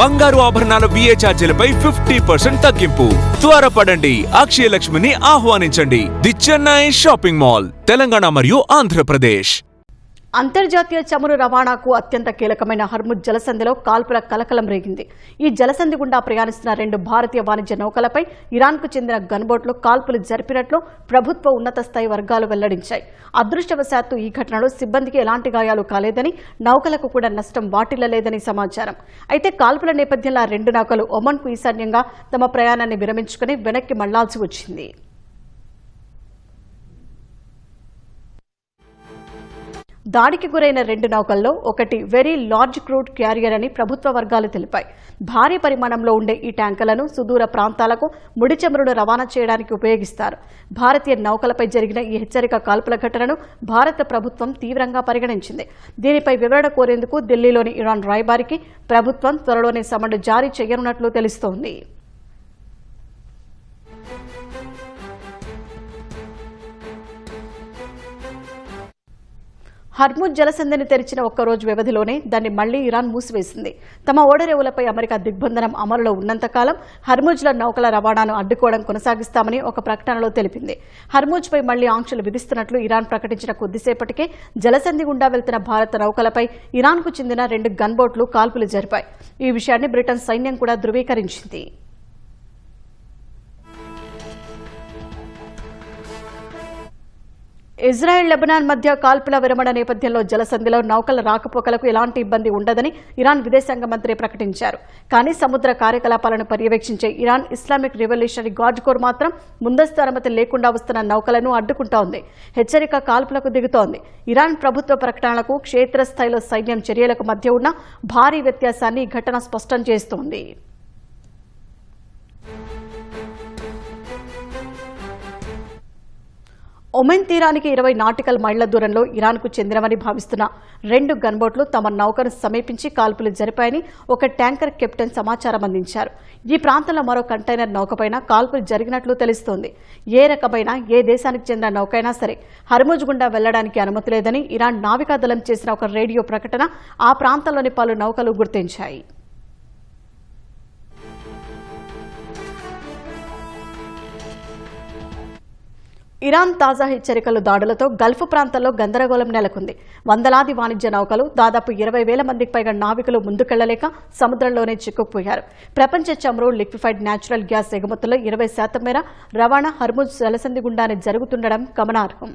బంగారు ఆభరణాల VA ఛార్జీలపై 50% తగ్గింపు. త్వరపడండి, అక్షయ లక్ష్మిని ఆహ్వానించండి. The Chennai shopping mall, Telangana మరియు ఆంధ్రప్రదేశ్. అంతర్జాతీయ చమురు రవాణాకు అత్యంత కీలకమైన హర్ముజ్ జలసంధిలో కాల్పుల కలకలం రేగింది. ఈ జలసంధి గుండా ప్రయాణిస్తున్న 2 భారతీయ వాణిజ్య నౌకలపై ఇరాన్కు చెందిన గన్బోట్లు కాల్పులు జరిపినట్లు ప్రభుత్వ ఉన్నత స్థాయి వర్గాలు వెల్లడించాయి. అదృష్టవశాత్తు ఈ ఘటనలో సిబ్బందికి ఎలాంటి గాయాలు కాలేదని, నౌకలకు కూడా నష్టం వాటిల్లలేదని సమాచారం. అయితే కాల్పుల నేపథ్యంలో 2 నౌకలు ఒమన్కు ఈశాన్యంగా తమ ప్రయాణాన్ని విరమించుకుని వెనక్కి మళ్లాల్సి వచ్చింది. దాడికి గురైన 2 నౌకల్లో ఒకటి వెరీ లార్జ్ క్రూడ్ క్యారియర్ అని ప్రభుత్వ వర్గాలు తెలిపాయి. భారీ పరిమాణంలో ఉండే ఈ ట్యాంకర్లను సుదూర ప్రాంతాలకు ముడి చమురును రవాణా చేయడానికి ఉపయోగిస్తారు. భారతీయ నౌకలపై జరిగిన ఈ హెచ్చరిక కాల్పుల ఘటనను భారత ప్రభుత్వం తీవ్రంగా పరిగణించింది. దీనిపై వివరణ కోరేందుకు ఢిల్లీలోని ఇరాన్ రాయబారికి ప్రభుత్వం త్వరలోనే సమన్ జారీ చేయనున్నట్లు తెలుస్తోంది. హర్ముజ్ జలసంధిని తెరిచిన ఒక్కరోజు వ్యవధిలోనే దాన్ని మళ్లీ ఇరాన్ మూసివేసింది. తమ ఓడరేవులపై అమెరికా దిగ్బంధనం అమలులో ఉన్నంతకాలం హర్ముజ్ల నౌకల రవాణాను అడ్డుకోవడం కొనసాగిస్తామని ఒక ప్రకటనలో తెలిపింది. హర్ముజ్పై మళ్లీ ఆంక్షలు విధిస్తున్నట్లు ఇరాన్ ప్రకటించిన కొద్దిసేపటికే జలసంధి గుండా వెళ్తున్న భారత నౌకలపై ఇరాన్కు చెందిన 2 గన్బోట్లు కాల్పులు జరిపాయి. ఈ విషయాన్ని బ్రిటన్ సైన్యం కూడా ధృవీకరించింది. ఇజ్రాయెల్ లెబనాన్ మధ్య కాల్పుల విరమణ నేపథ్యంలో జలసంధిలో నౌకల రాకపోకలకు ఎలాంటి ఇబ్బంది ఉండదని ఇరాన్ విదేశాంగ మంత్రి ప్రకటించారు. కానీ సముద్ర కార్యకలాపాలను పర్యవేక్షించే Iran Islamic Revolutionary Guard Corps మాత్రం ముందస్తు అనుమతి లేకుండా వస్తున్న నౌకలను అడ్డుకుంటోంది. హెచ్చరిక కాల్పులకు దిగుతోంది. ఇరాన్ ప్రభుత్వ ప్రకటనలకు క్షేత్రస్థాయిలో సైన్యం చర్యలకు మధ్య ఉన్న భారీ వ్యత్యాసాన్ని ఈ ఘటన స్పష్టం చేస్తోంది. ఒమెన్ తీరానికి 20 నాటికల్ మైళ్ల దూరంలో ఇరాన్కు చెందినవని భావిస్తున్న 2 గన్బోట్లు తమ నౌకను సమీపించి కాల్పులు జరిపాయని ఒక ట్యాంకర్ కెప్టెన్ సమాచారం అందించారు. ఈ ప్రాంతంలో మరో కంటైనర్ నౌకపైన కాల్పులు జరిగినట్లు తెలుస్తోంది. ఏ రకమైన ఏ దేశానికి చెందిన నౌకైనా సరే హర్ముజ్ గుండా వెళ్లడానికి అనుమతి లేదని ఇరాన్ నావికాదళం చేసిన ఒక రేడియో ప్రకటన ఆ ప్రాంతంలోని పలు నౌకలు గుర్తించాయి. ఇరాన్ తాజా హెచ్చరికలు దాడులతో గల్ఫ్ ప్రాంతాల్లో గందరగోళం నెలకొంది. వందలాది వాణిజ్య నౌకలు, దాదాపు 20,000 మందికి పైగా నావికులు ముందుకెళ్లలేక సముద్రంలోనే చిక్కుకుపోయారు. ప్రపంచ చమురు, లిక్విఫైడ్ న్యాచురల్ గ్యాస్ ఎగుమతుల్లో 20% మేర రవాణా హర్ముజ్ జలసంధి గుండానే జరుగుతుండడం గమనార్హం.